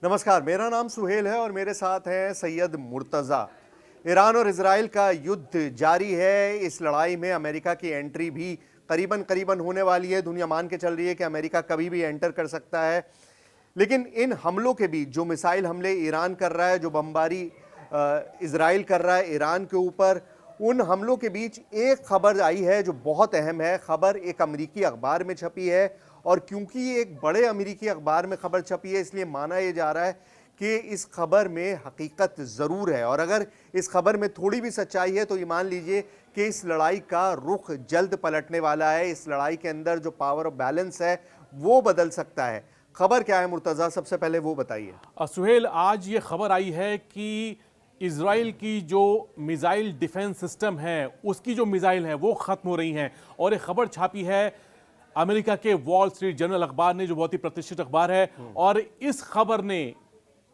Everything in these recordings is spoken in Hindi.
नमस्कार, मेरा नाम सुहेल है और मेरे साथ हैं सैयद मुर्तज़ा। ईरान और इजराइल का युद्ध जारी है। इस लड़ाई में अमेरिका की एंट्री भी करीबन करीबन होने वाली है। दुनिया मान के चल रही है कि अमेरिका कभी भी एंटर कर सकता है। लेकिन इन हमलों के बीच जो मिसाइल हमले ईरान कर रहा है, जो बमबारी इजराइल कर रहा है ईरान के ऊपर, उन हमलों के बीच एक खबर आई है जो बहुत अहम है। खबर एक अमेरिकी अखबार में छपी है और क्योंकि ये एक बड़े अमेरिकी अखबार में खबर छपी है, इसलिए माना यह जा रहा है कि इस खबर में हकीकत ज़रूर है। और अगर इस खबर में थोड़ी भी सच्चाई है तो ये मान लीजिए कि इस लड़ाई का रुख जल्द पलटने वाला है। इस लड़ाई के अंदर जो पावर ऑफ बैलेंस है वो बदल सकता है। खबर क्या है मुर्तज़ा, सबसे पहले वो बताइए। सुहेल, आज ये खबर आई है कि इजराइल की जो मिसाइल डिफेंस सिस्टम है, उसकी जो मिसाइल है वो ख़त्म हो रही हैं। और ये खबर छापी है अमेरिका के वॉल स्ट्रीट जर्नल अखबार ने, जो बहुत ही प्रतिष्ठित अखबार है। और इस खबर ने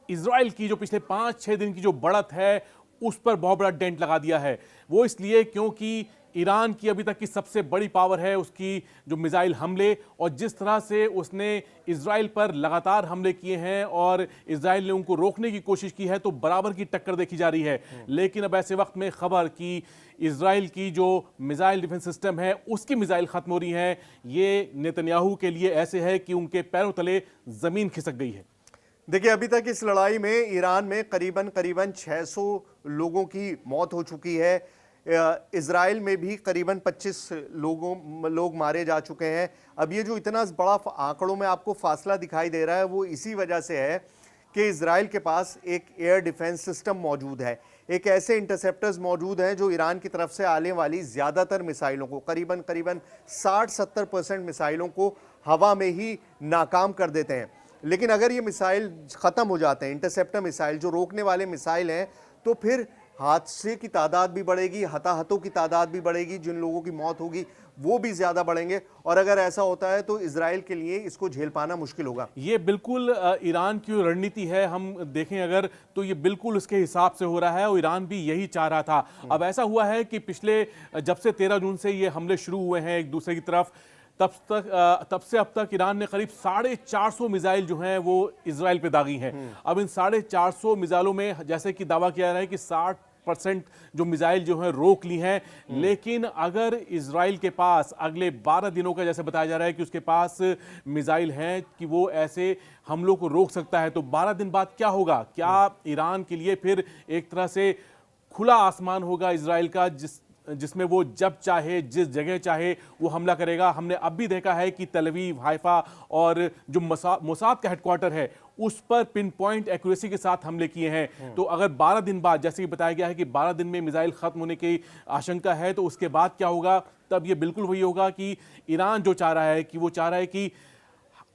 इजराइल की जो पिछले 5-6 दिन की जो बढ़त है उस पर बहुत बड़ा डेंट लगा दिया है। वो इसलिए क्योंकि ईरान की अभी तक की सबसे बड़ी पावर है उसकी जो मिसाइल हमले, और जिस तरह से उसने इजराइल पर लगातार हमले किए हैं और इजराइल ने उनको रोकने की कोशिश की है, तो बराबर की टक्कर देखी जा रही है। लेकिन अब ऐसे वक्त में खबर कि इजराइल की जो मिसाइल डिफेंस सिस्टम है उसकी मिसाइल खत्म हो रही है, ये नेतन्याहू के लिए ऐसे है कि उनके पैरों तले जमीन खिसक गई है। देखिए, अभी तक इस लड़ाई में ईरान में करीबन करीबन 600 लोगों की मौत हो चुकी है। इजराइल में भी करीबन 25 लोग मारे जा चुके हैं। अब ये जो इतना बड़ा आंकड़ों में आपको फासला दिखाई दे रहा है वो इसी वजह से है कि इजराइल के पास एक एयर डिफेंस सिस्टम मौजूद है। एक ऐसे इंटरसेप्टर्स मौजूद हैं जो ईरान की तरफ से आने वाली ज़्यादातर मिसाइलों को, करीबन करीबन 60-70% मिसाइलों को हवा में ही नाकाम कर देते हैं। लेकिन अगर ये मिसाइल ख़त्म हो जाते हैं, इंटरसेप्टर मिसाइल जो रोकने वाले मिसाइल हैं, तो फिर हादसे की तादाद भी बढ़ेगी, हताहतों की तादाद भी बढ़ेगी, जिन लोगों की मौत होगी वो भी ज़्यादा बढ़ेंगे। और अगर ऐसा होता है तो इजराइल के लिए इसको झेल पाना मुश्किल होगा। ये बिल्कुल ईरान की रणनीति है, हम देखें अगर तो ये बिल्कुल उसके हिसाब से हो रहा है और ईरान भी यही चाह रहा था। अब ऐसा हुआ है कि पिछले जब से 13 जून से ये हमले शुरू हुए हैं एक दूसरे की तरफ, तब से अब तक ईरान ने करीब 450 मिसाइल जो हैं वो इजराइल पे दागी हैं। अब इन 450 मिसाइलों में जैसे कि दावा किया जा रहा है कि 60% जो मिसाइल जो है रोक ली हैं। लेकिन अगर इजराइल के पास अगले 12 दिनों का जैसे बताया जा रहा है कि उसके पास मिसाइल हैं कि वो ऐसे हमलों को रोक सकता है, तो 12 दिन बाद क्या होगा? क्या ईरान के लिए फिर एक तरह से खुला आसमान होगा इजराइल का, जिसमें वो जब चाहे जिस जगह चाहे वो हमला करेगा? हमने अब भी देखा है कि तेल अवीव, हाइफा और जो मोसाद का हेडक्वार्टर है उस पर पिन पॉइंट एक्यूरेसी के साथ हमले किए हैं। तो अगर 12 दिन बाद, जैसे कि बताया गया है कि 12 दिन में मिसाइल खत्म होने की आशंका है, तो उसके बाद क्या होगा? तब ये बिल्कुल वही होगा कि ईरान जो चाह रहा है कि वो चाह रहा है कि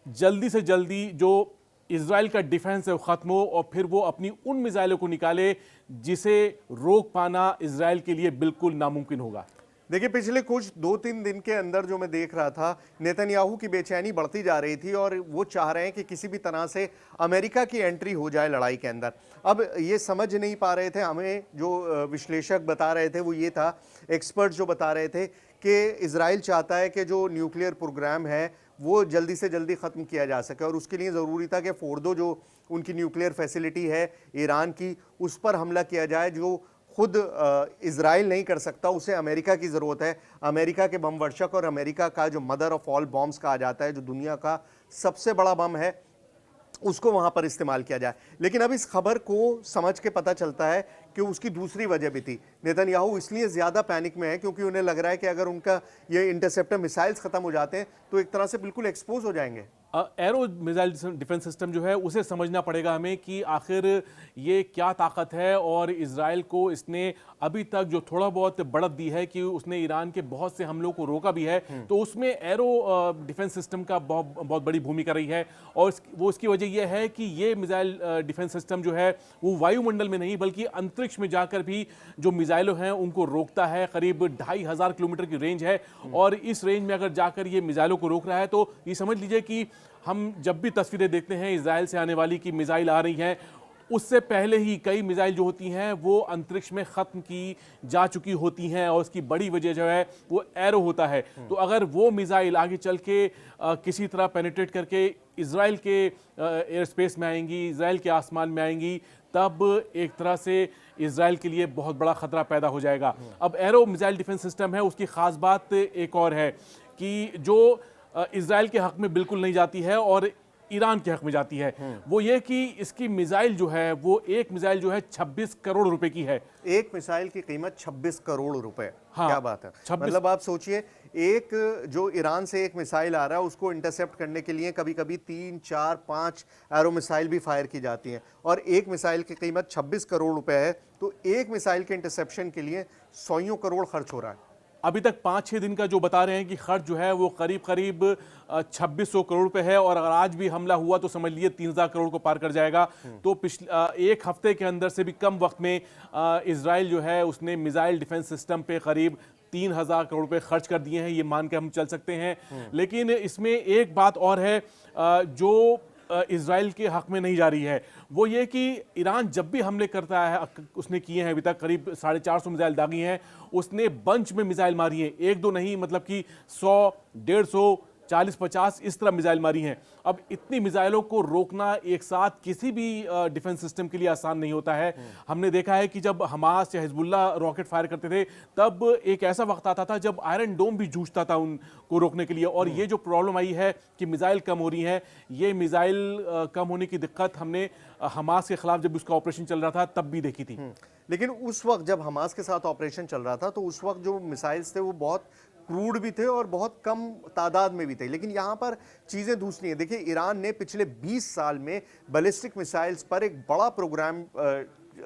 जल्दी से जल्दी जो इजराइल का डिफेंस है वो खत्म हो और फिर वो अपनी उन मिसाइलों को निकाले जिसे रोक पाना इजराइल के लिए बिल्कुल नामुमकिन होगा। देखिए, पिछले कुछ 2-3 दिन के अंदर जो मैं देख रहा था, नेतन्याहू की बेचैनी बढ़ती जा रही थी और वो चाह रहे हैं कि किसी भी तरह से अमेरिका की एंट्री हो जाए लड़ाई के अंदर। अब ये समझ नहीं पा रहे थे, हमें जो विश्लेषक बता रहे थे वो ये था, एक्सपर्ट जो बता रहे थे कि इजराइल चाहता है कि जो न्यूक्लियर प्रोग्राम है वो जल्दी से जल्दी ख़त्म किया जा सके और उसके लिए ज़रूरी था कि फोर्डो जो उनकी न्यूक्लियर फैसिलिटी है ईरान की, उस पर हमला किया जाए, जो खुद इजराइल नहीं कर सकता, उसे अमेरिका की ज़रूरत है। अमेरिका के बम वर्षक और अमेरिका का जो मदर ऑफ ऑल बॉम्ब्स कहा जाता है, जो दुनिया का सबसे बड़ा बम है, उसको वहाँ पर इस्तेमाल किया जाए। लेकिन अब इस खबर को समझ के पता चलता है कि उसकी दूसरी वजह भी थी। नेतन्याहू इसलिए ज़्यादा पैनिक में है क्योंकि उन्हें लग रहा है कि अगर उनका ये इंटरसेप्टर मिसाइल्स ख़त्म हो जाते हैं तो एक तरह से बिल्कुल एक्सपोज हो जाएंगे। एरो मिसाइल डिफेंस सिस्टम जो है उसे समझना पड़ेगा हमें कि आखिर ये क्या ताकत है। और इजराइल को इसने अभी तक जो थोड़ा बहुत बढ़त दी है कि उसने ईरान के बहुत से हमलों को रोका भी है, तो उसमें एरो डिफेंस सिस्टम का बहुत बड़ी भूमिका रही है। और वो इसकी वजह यह है कि ये मिसाइल डिफेंस सिस्टम जो है वो वायुमंडल में नहीं बल्कि अंतरिक्ष में जाकर भी जो मिसाइलों हैं उनको रोकता है। करीब 2500 किलोमीटर की रेंज है और इस रेंज में अगर जाकर ये मिसाइलों को रोक रहा है तो ये समझ लीजिए कि हम जब भी तस्वीरें देखते हैं इजराइल से आने वाली कि मिसाइल आ रही हैं, उससे पहले ही कई मिसाइल जो होती हैं वो अंतरिक्ष में ख़त्म की जा चुकी होती हैं और उसकी बड़ी वजह जो है वो एरो होता है। तो अगर वो मिसाइल आगे चल के किसी तरह पेनिट्रेट करके इसराइल के एयर स्पेस में आएंगी, इसराइल के आसमान में आएंगी, तब एक तरह से इसराइल के लिए बहुत बड़ा खतरा पैदा हो जाएगा। अब एरो मिसाइल डिफेंस सिस्टम है, उसकी खास बात एक और है कि जो इसराइल के हक में बिल्कुल नहीं जाती है और ईरान के हक में जाती है, वो ये कि इसकी मिसाइल जो है, वो एक मिसाइल जो है 26 करोड़ रुपए की है। एक मिसाइल की कीमत 26 करोड़ रुपए। हाँ, क्या बात है। 26 मतलब आप सोचिए, एक जो ईरान से एक मिसाइल आ रहा है उसको इंटरसेप्ट करने के लिए कभी कभी 3, 4, 5 एरो मिसाइल भी फायर की जाती हैं, और एक मिसाइल की कीमत 26 करोड़ रुपए है। तो एक मिसाइल के इंटरसेप्शन के लिए 100 करोड़ खर्च हो रहा है। अभी तक 5-6 दिन का जो बता रहे हैं कि खर्च जो है वो करीब करीब 2600 करोड़ रुपए है, और अगर आज भी हमला हुआ तो समझ लीजिए 3000 करोड़ को पार कर जाएगा। तो पिछले एक हफ्ते के अंदर से भी कम वक्त में इसराइल जो है उसने मिसाइल डिफेंस सिस्टम पे करीब 3000 करोड़ रुपए खर्च कर दिए हैं, ये मान के हम चल सकते हैं। लेकिन इसमें एक बात और है जो इजराइल के हक में नहीं जा रही है, वो ये कि ईरान जब भी हमले करता है, उसने किए हैं अभी तक करीब 450 मिसाइल दागी हैं, उसने बंच में मिसाइल मारी है, एक दो नहीं, मतलब कि 100, 150, 40-50 इस तरह मिसाइल मारी हैं। अब इतनी मिसाइलों को रोकना एक साथ किसी भी डिफेंस सिस्टम के लिए आसान नहीं होता है। हमने देखा है कि जब हमास या हिजबुल्लाह रॉकेट फायर करते थे, तब एक ऐसा वक्त आता था जब आयरन डोम भी जूझता था उनको रोकने के लिए। और ये जो प्रॉब्लम आई है कि मिसाइल कम हो रही है, ये मिसाइल कम होने की दिक्कत हमने हमास के खिलाफ जब उसका ऑपरेशन चल रहा था तब भी देखी थी। लेकिन उस वक्त जब हमास के साथ ऑपरेशन चल रहा था तो उस वक्त जो मिसाइल्स थे वो बहुत क्रूड भी थे और बहुत कम तादाद में भी थे। लेकिन यहाँ पर चीज़ें दूसरी हैं। देखिए, ईरान ने पिछले 20 साल में बैलिस्टिक मिसाइल्स पर एक बड़ा प्रोग्राम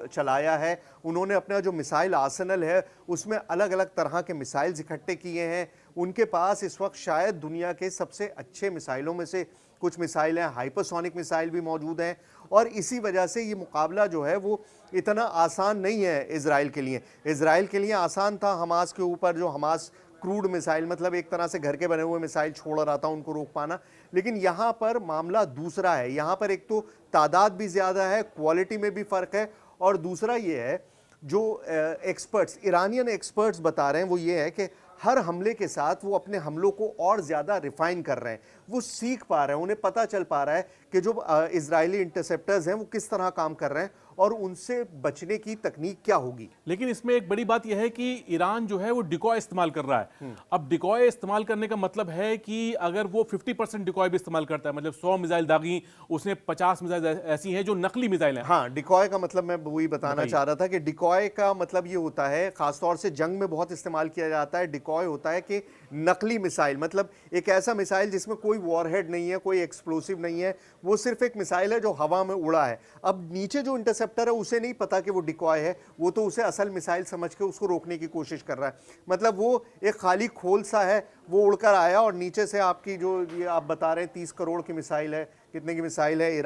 चलाया है। उन्होंने अपना जो मिसाइल आर्सेनल है उसमें अलग अलग तरह के मिसाइल्स इकट्ठे किए हैं। उनके पास इस वक्त शायद दुनिया के सबसे अच्छे मिसाइलों में से कुछ मिसाइल हैं, हाइपरसोनिक मिसाइल भी मौजूद हैं, और इसी वजह से ये मुकाबला जो है वो इतना आसान नहीं है इजराइल के लिए। इजराइल के लिए आसान था हमास के ऊपर, जो हमास क्रूड मिसाइल, मतलब एक तरह से घर के बने हुए मिसाइल छोड़ रहा था, उनको रोक पाना। लेकिन यहाँ पर मामला दूसरा है। यहाँ पर एक तो तादाद भी ज़्यादा है, क्वालिटी में भी फ़र्क है, और दूसरा ये है जो एक्सपर्ट्स, ईरानियन एक्सपर्ट्स बता रहे हैं वो ये है कि हर हमले के साथ वो अपने हमलों को और ज़्यादा रिफाइन कर रहे हैं, वो सीख पा रहे हैं, उन्हें पता चल पा रहा है कि जो इजरायली इंटरसेप्टर्स हैं वो किस तरह काम कर रहे हैं और उनसे बचने की तकनीक क्या होगी। लेकिन इसमें एक बड़ी बात यह है कि ईरान जो है वो डिकॉय इस्तेमाल कर रहा है। अब डिकॉय इस्तेमाल करने का मतलब है कि अगर वो 50% डिकॉय भी इस्तेमाल करता है, मतलब 100 मिसाइल दागी, उसने 50 मिसाइल ऐसी हैं जो नकली मिसाइल हैं। हाँ, डिकॉय का मतलब मैं वही बताना चाह रहा था कि डिकॉय का मतलब ये होता है, खासतौर से जंग में बहुत इस्तेमाल किया जाता है। डिकॉय होता है कि नकली मिसाइल, मतलब एक ऐसा मिसाइल जिसमें कोई वॉरहेड नहीं है, कोई एक्सप्लोसिव नहीं है, वो सिर्फ एक मिसाइल है जो हवा में उड़ा है। अब नीचे जो इंटरसेप्टर है उसे नहीं पता कि वो डिकॉय है, वो तो उसे असल मिसाइल समझ के उसको रोकने की कोशिश कर रहा है। मतलब वो एक खाली खोल सा है, वो उड़कर आया और नीचे से आपकी जो ये आप बता रहे हैं 30 करोड़ की मिसाइल है, कितने की मिसाइल है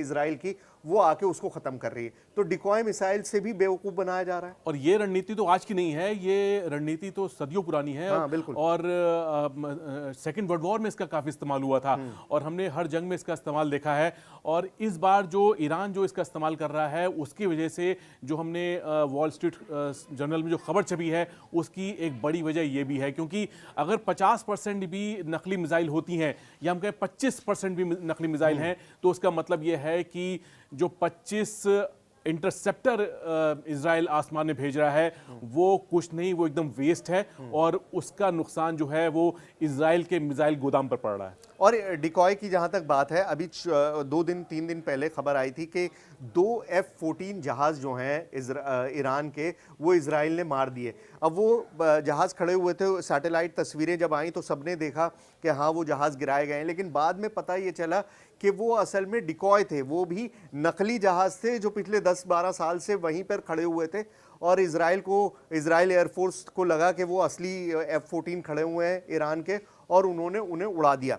इजराइल की, वो आके उसको खत्म कर रही है। तो डिकॉय मिसाइल से भी बेवकूफ़ बनाया जा रहा है। और ये रणनीति तो आज की नहीं है, ये रणनीति तो सदियों पुरानी है। हाँ, बिल्कुल। और सेकेंड वर्ल्ड वॉर में इसका काफ़ी इस्तेमाल हुआ था, और हमने हर जंग में इसका इस्तेमाल देखा है। और इस बार जो ईरान जो इसका इस्तेमाल कर रहा है, उसकी वजह से जो हमने वॉल स्ट्रीट जर्नल में जो खबर छपी है उसकी एक बड़ी वजह ये भी है, क्योंकि अगर 50% भी नकली मिसाइल होती हैं, या हम कहें 25% भी नकली मिसाइल हैं, तो उसका मतलब ये है कि जो 25 इंटरसेप्टर इजराइल आसमान में भेज रहा है वो कुछ नहीं, वो एकदम वेस्ट है, और उसका नुकसान जो है वो इजराइल के मिसाइल गोदाम पर पड़ रहा है। और डिकॉय की जहाँ तक बात है, अभी 2-3 दिन पहले खबर आई थी कि 2 F-14 जहाज़ जो हैं ईरान के, वो इजराइल ने मार दिए। अब वो जहाज़ खड़े हुए थे, सैटेलाइट तस्वीरें जब आईं तो सबने देखा कि हाँ वो जहाज़ गिराए गए हैं, लेकिन बाद में पता ये चला कि वो असल में डिकॉय थे, वो भी नकली जहाज़ थे जो पिछले 10-12 साल से वहीं पर खड़े हुए थे, और इजराइल एयरफोर्स को लगा कि वो असली F-14 खड़े हुए हैं ईरान के, और उन्होंने उन्हें उड़ा दिया।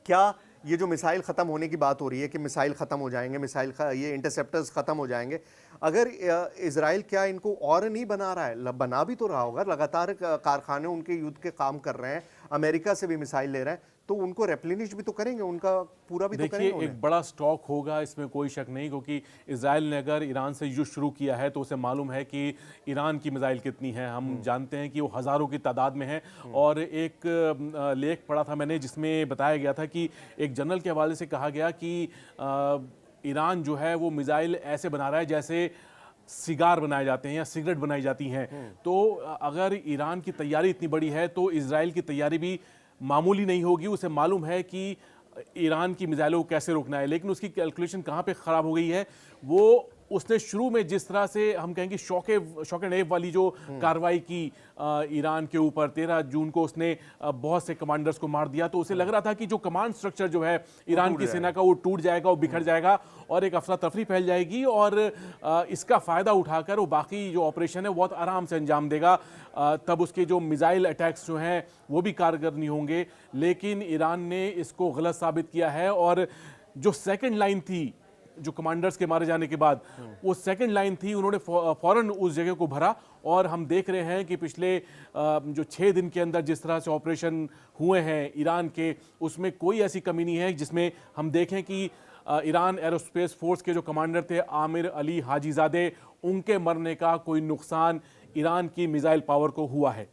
क्या ये जो मिसाइल ख़त्म होने की बात हो रही है कि मिसाइल ख़त्म हो जाएंगे, ये इंटरसेप्टर्स ख़त्म हो जाएंगे, अगर इजराइल क्या इनको और नहीं बना रहा है? बना भी तो रहा होगा, लगातार कारखाने उनके युद्ध के काम कर रहे हैं, अमेरिका से भी मिसाइल ले रहे हैं, तो उनको रेप्लेनिश भी तो करेंगे, उनका पूरा भी तो देखिए करेंगे उन्हें। एक बड़ा स्टॉक होगा, इसमें कोई शक नहीं, क्योंकि इजराइल ने अगर ईरान से युद्ध शुरू किया है तो उसे मालूम है कि ईरान की मिसाइल कितनी है। हम जानते हैं कि वो हज़ारों की तादाद में है। और एक लेख पढ़ा था मैंने जिसमें बताया गया था कि एक जनरल के हवाले से कहा गया कि ईरान जो है वो मिसाइल ऐसे बना रहा है जैसे सिगार बनाए जाते हैं या सिगरेट बनाई जाती हैं। तो अगर ईरान की तैयारी इतनी बड़ी है तो इजराइल की तैयारी भी मामूली नहीं होगी। उसे मालूम है कि ईरान की मिसाइलों को कैसे रोकना है, लेकिन उसकी कैलकुलेशन कहाँ पे ख़राब हो गई है, वो उसने शुरू में जिस तरह से हम कहेंगे शॉक एंड एव वाली जो कार्रवाई की ईरान के ऊपर, 13 जून को उसने बहुत से कमांडर्स को मार दिया, तो उसे लग रहा था कि जो कमांड स्ट्रक्चर जो है ईरान की सेना का वो टूट जाएगा, वो बिखर जाएगा और एक अफरा तफरी फैल जाएगी और इसका फ़ायदा उठाकर वो बाकी जो ऑपरेशन है बहुत आराम से अंजाम देगा। तब उसके जो मिसाइल अटैक्स जो हैं वो भी कारगर नहीं होंगे। लेकिन ईरान ने इसको गलत साबित किया है और जो सेकंड लाइन थी जो कमांडर्स के मारे जाने के बाद, वो सेकंड लाइन थी, उन्होंने फौरन उस जगह को भरा। और हम देख रहे हैं कि पिछले जो 6 दिन के अंदर जिस तरह से ऑपरेशन हुए हैं ईरान के, उसमें कोई ऐसी कमी नहीं है जिसमें हम देखें कि ईरान एरोस्पेस फोर्स के जो कमांडर थे आमिर अली हाजीजादे, उनके मरने का कोई नुकसान ईरान की मिसाइल पावर को हुआ है।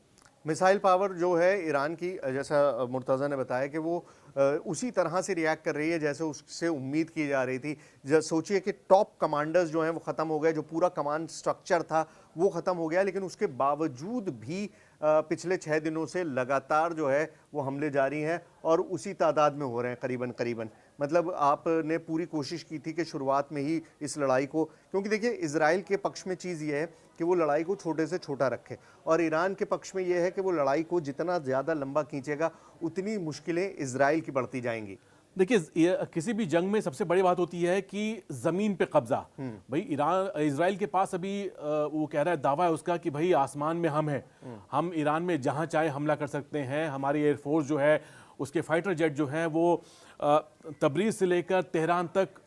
मिसाइल पावर जो है ईरान की, जैसा मुर्तज़ा ने बताया कि वो उसी तरह से रिएक्ट कर रही है जैसे उससे उम्मीद की जा रही थी। सोचिए कि टॉप कमांडर्स जो हैं वो ख़त्म हो गए, जो पूरा कमांड स्ट्रक्चर था वो ख़त्म हो गया, लेकिन उसके बावजूद भी पिछले 6 दिनों से लगातार जो है वो हमले जारी हैं और उसी तादाद में हो रहे हैं करीबन करीबन। मतलब आपने पूरी कोशिश की थी कि शुरुआत में ही इस लड़ाई को, क्योंकि देखिए इजराइल के पक्ष में चीज़ ये है कि वो लड़ाई को छोटे से छोटा रखे और ईरान के पक्ष में ये है कि वो लड़ाई को जितना ज़्यादा लंबा खींचेगा उतनी मुश्किलें इजराइल की बढ़ती जाएंगी। देखिए किसी भी जंग में सबसे बड़ी बात होती है कि जमीन पे कब्जा। भाई इजराइल के पास अभी वो कह रहा है, दावा है उसका कि भाई आसमान में हम हैं, हम ईरान में जहां चाहे हमला कर सकते हैं। हमारी एयरफोर्स जो है उसके फाइटर जेट जो हैं वो तबरीज से लेकर तेहरान तक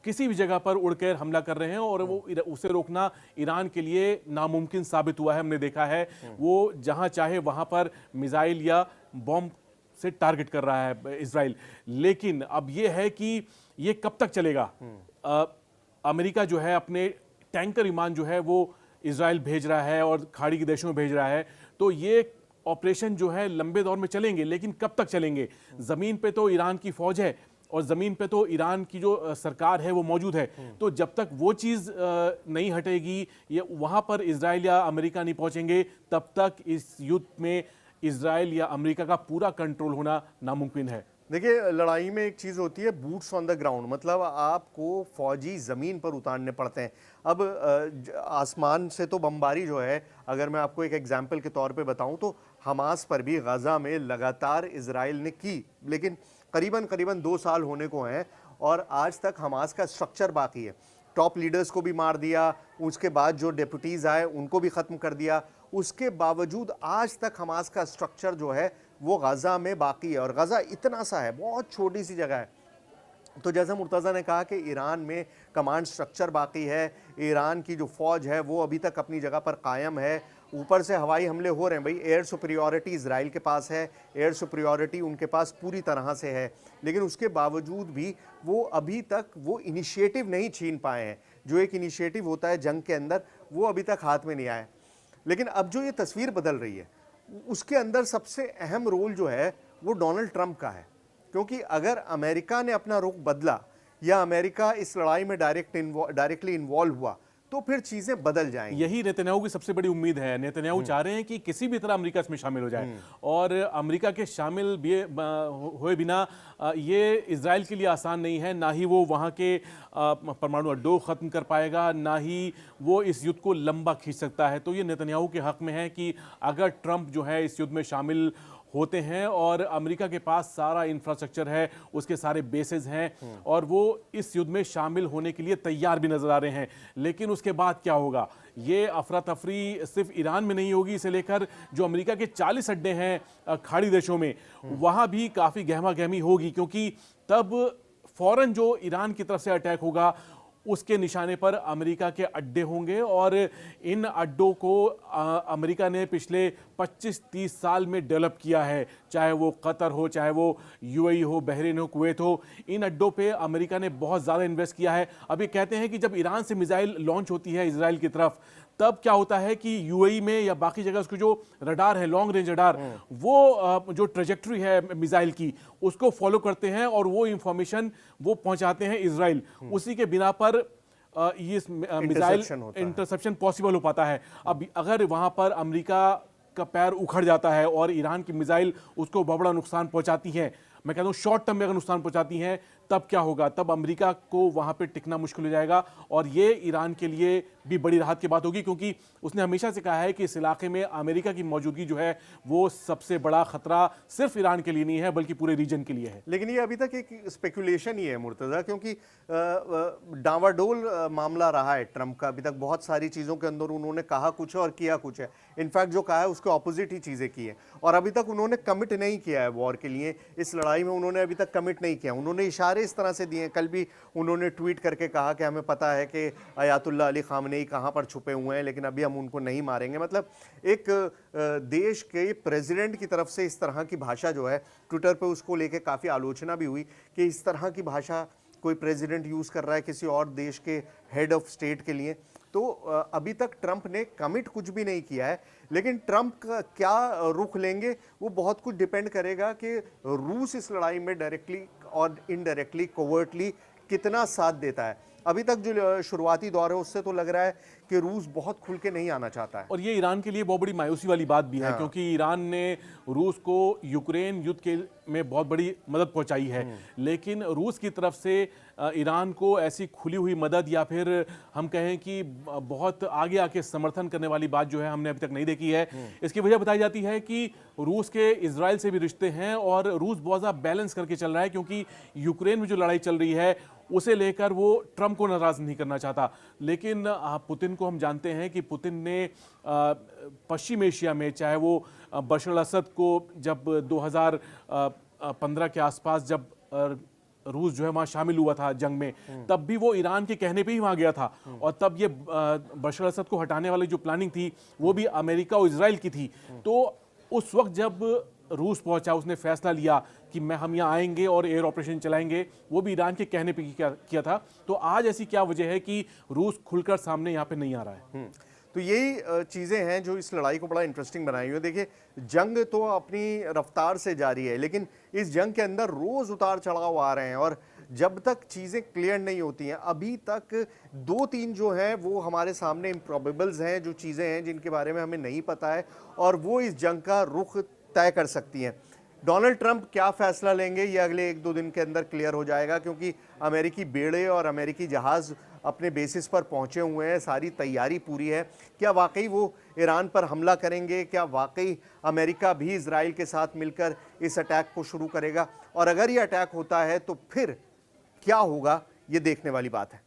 किसी भी जगह पर उड़कर हमला कर रहे हैं और वो उसे रोकना ईरान के लिए नामुमकिन साबित हुआ है। हमने देखा है वो जहां चाहे वहां पर मिसाइल या बॉम्ब से टारगेट कर रहा है इजराइल। लेकिन अब ये है कि ये कब तक चलेगा। अमेरिका जो है अपने टैंकर विमान जो है वो इजराइल भेज रहा है और खाड़ी के देशों में भेज रहा है, तो ये ऑपरेशन जो है लंबे दौर में चलेंगे, लेकिन कब तक चलेंगे। जमीन पे तो ईरान की फौज है और जमीन पे तो ईरान की जो सरकार है वो मौजूद है, तो जब तक वो चीज नहीं हटेगी, ये वहां पर इजराइल या अमेरिका नहीं पहुंचेंगे, तब तक इस युद्ध में इजराइल या अमेरिका का पूरा कंट्रोल होना नामुमकिन है। देखिए लड़ाई में एक चीज़ होती है बूट्स ऑन द ग्राउंड, मतलब आपको फौजी ज़मीन पर उतारने पड़ते हैं। अब आसमान से तो बमबारी जो है, अगर मैं आपको एक एग्जांपल के तौर पे बताऊं तो हमास पर भी गज़ा में लगातार इजराइल ने की, लेकिन करीबन करीबन 2 साल होने को हैं और आज तक हमास का स्ट्रक्चर बाकी है। टॉप लीडर्स को भी मार दिया, उसके बाद जो डेपुटीज़ आए उनको भी ख़त्म कर दिया। उसके बावजूद आज तक हमास का स्ट्रक्चर जो है वो गज़ा में बाकी है और गज़ा इतना सा है, बहुत छोटी सी जगह है। तो जैसा मुर्तज़ा ने कहा कि ईरान में कमांड स्ट्रक्चर बाकी है, ईरान की जो फ़ौज है वो अभी तक अपनी जगह पर कायम है। ऊपर से हवाई हमले हो रहे हैं, भाई एयर सुपीरियॉरिटी इजराइल के पास है, एयर सुपीरियॉरिटी उनके पास पूरी तरह से है, लेकिन उसके बावजूद भी वो अभी तक वो इनिशिएटिव नहीं छीन पाए हैं। जो एक इनिशिएटिव होता है जंग के अंदर, वो अभी तक हाथ में नहीं आया। लेकिन अब जो ये तस्वीर बदल रही है उसके अंदर सबसे अहम रोल जो है वो डोनाल्ड ट्रंप का है, क्योंकि अगर अमेरिका ने अपना रुख बदला या अमेरिका इस लड़ाई में डायरेक्टली इन्वॉल्व हुआ तो फिर चीजें बदल जाएंगी। यही नेतन्याहू की सबसे बड़ी उम्मीद है। नेतन्याहू चाह रहे हैं कि किसी भी तरह अमेरिका इसमें शामिल हो जाए और अमेरिका के शामिल हुए बिना ये इजराइल के लिए आसान नहीं है। ना ही वो वहाँ के परमाणु अड्डों ख़त्म कर पाएगा, ना ही वो इस युद्ध को लंबा खींच सकता है। तो ये नेतन्याहू के हक में है कि अगर ट्रंप जो है इस युद्ध में शामिल होते हैं और अमेरिका के पास सारा इंफ्रास्ट्रक्चर है, उसके सारे बेसेस हैं और वो इस युद्ध में शामिल होने के लिए तैयार भी नजर आ रहे हैं। लेकिन उसके बाद क्या होगा, ये अफरा तफरी सिर्फ ईरान में नहीं होगी, इसे लेकर जो अमेरिका के 40 अड्डे हैं खाड़ी देशों में, वहाँ भी काफ़ी गहमा गहमी होगी, क्योंकि तब फौरन जो ईरान की तरफ से अटैक होगा उसके निशाने पर अमेरिका के अड्डे होंगे और इन अड्डों को अमेरिका ने पिछले 25-30 साल में डेवलप किया है। चाहे वो कतर हो, चाहे वो यूएई हो, बहरीन हो, कुवैत हो, इन अड्डों पे अमेरिका ने बहुत ज़्यादा इन्वेस्ट किया है। अब ये कहते हैं कि जब ईरान से मिसाइल लॉन्च होती है इजराइल की तरफ, तब क्या होता है कि यूएई में या बाकी जगह उसके जो रडार है, लॉन्ग रेंज रडार, वो जो ट्रेजेक्ट्री है मिसाइल की, उसको फॉलो करते हैं और वो इंफॉर्मेशन वो पहुंचाते हैं इजराइल। उसी के बिना पर ये मिसाइल इंटरसेप्शन पॉसिबल हो पाता है। अब अगर वहां पर अमेरिका का पैर उखड़ जाता है और ईरान की मिसाइल उसको बहुत बड़ा नुकसान पहुंचाती है, मैं कहता हूं शॉर्ट टर्म में अगर नुकसान पहुंचाती हैं, तब क्या होगा? तब अमेरिका को वहां पे टिकना मुश्किल हो जाएगा और ये ईरान के लिए भी बड़ी राहत की बात होगी, क्योंकि उसने हमेशा से कहा है कि इस इलाके में अमेरिका की मौजूदगी जो है वो सबसे बड़ा खतरा सिर्फ ईरान के लिए नहीं है बल्कि पूरे रीजन के लिए है। लेकिन ये अभी तक एक स्पेकुलेशन ही है मुर्तज़ा, क्योंकि डावाडोल मामला रहा है ट्रंप का। अभी तक बहुत सारी चीज़ों के अंदर उन्होंने कहा कुछ है और किया कुछ है। इनफैक्ट जो कहा है उसके ऑपोजिट ही चीज़ें की है और अभी तक उन्होंने कमिट नहीं किया है वॉर के लिए। इस लड़ाई में उन्होंने अभी तक कमिट नहीं किया। उन्होंने इशारे इस तरह से दिए हैं। कल भी उन्होंने ट्वीट करके कहा कि हमें पता है कि अयातुल्ला अली खामनेई कहाँ पर छुपे हुए हैं, लेकिन अभी हम उनको नहीं मारेंगे। मतलब एक देश के प्रेसिडेंट की तरफ से इस तरह की भाषा जो है, ट्विटर पे उसको लेके काफ़ी आलोचना भी हुई कि इस तरह की भाषा कोई प्रेसिडेंट यूज़ कर रहा है किसी और देश के हेड ऑफ स्टेट के लिए। तो अभी तक ट्रंप ने कमिट कुछ भी नहीं किया है, लेकिन ट्रंप का क्या रुख लेंगे वो बहुत कुछ डिपेंड करेगा कि रूस इस लड़ाई में डायरेक्टली और इनडायरेक्टली, कोवर्टली कितना साथ देता है। अभी तक जो शुरुआती दौर है उससे तो लग रहा है कि रूस बहुत खुल के नहीं आना चाहता है। और ये ईरान के लिए बहुत बड़ी मायूसी वाली बात भी है, क्योंकि ईरान ने रूस को यूक्रेन युद्ध के में बहुत बड़ी मदद पहुंचाई है, लेकिन रूस की तरफ से ईरान को ऐसी खुली हुई मदद या फिर हम कहें कि बहुत आगे आके समर्थन करने वाली बात जो है हमने अभी तक नहीं देखी है। इसकी वजह बताई जाती है कि रूस के इजराइल से भी रिश्ते हैं और रूस बहुत ज़्यादा बैलेंस करके चल रहा है, क्योंकि यूक्रेन में जो लड़ाई चल रही है उसे लेकर वो ट्रंप को नाराज नहीं करना चाहता। लेकिन पुतिन को हम जानते हैं कि पुतिन ने पश्चिम एशिया में, चाहे वो बशर अल असद को जब 2015 के आसपास जब रूस जो है वहाँ शामिल हुआ था जंग में, तब भी वो ईरान के कहने पे ही वहाँ गया था और तब ये बशर अल असद को हटाने वाली जो प्लानिंग थी वो भी अमेरिका और इजराइल की थी। तो उस वक्त जब रूस पहुंचा, उसने फैसला लिया कि हम यहाँ आएंगे और एयर ऑपरेशन चलाएंगे, वो भी ईरान के कहने पे किया था। तो आज ऐसी क्या वजह है कि रूस खुलकर सामने यहाँ पे नहीं आ रहा है? तो यही चीज़ें हैं जो इस लड़ाई को बड़ा इंटरेस्टिंग बनाई हुई है। देखिए, जंग तो अपनी रफ्तार से जारी है, लेकिन इस जंग के अंदर रोज़ उतार चढ़ाव आ रहे हैं और जब तक चीज़ें क्लियर नहीं होती हैं, अभी तक 2-3 जो हैं वो हमारे सामने इम्प्रॉबेबल्स हैं, जो चीज़ें हैं जिनके बारे में हमें नहीं पता है और वो इस जंग का रुख तय कर सकती हैं। डोनाल्ड ट्रंप क्या फैसला लेंगे ये अगले 1-2 दिन के अंदर क्लियर हो जाएगा, क्योंकि अमेरिकी बेड़े और अमेरिकी जहाज़ अपने बेसिस पर पहुंचे हुए हैं, सारी तैयारी पूरी है। क्या वाकई वो ईरान पर हमला करेंगे? क्या वाकई अमेरिका भी इजराइल के साथ मिलकर इस अटैक को शुरू करेगा? और अगर ये अटैक होता है तो फिर क्या होगा, ये देखने वाली बात है।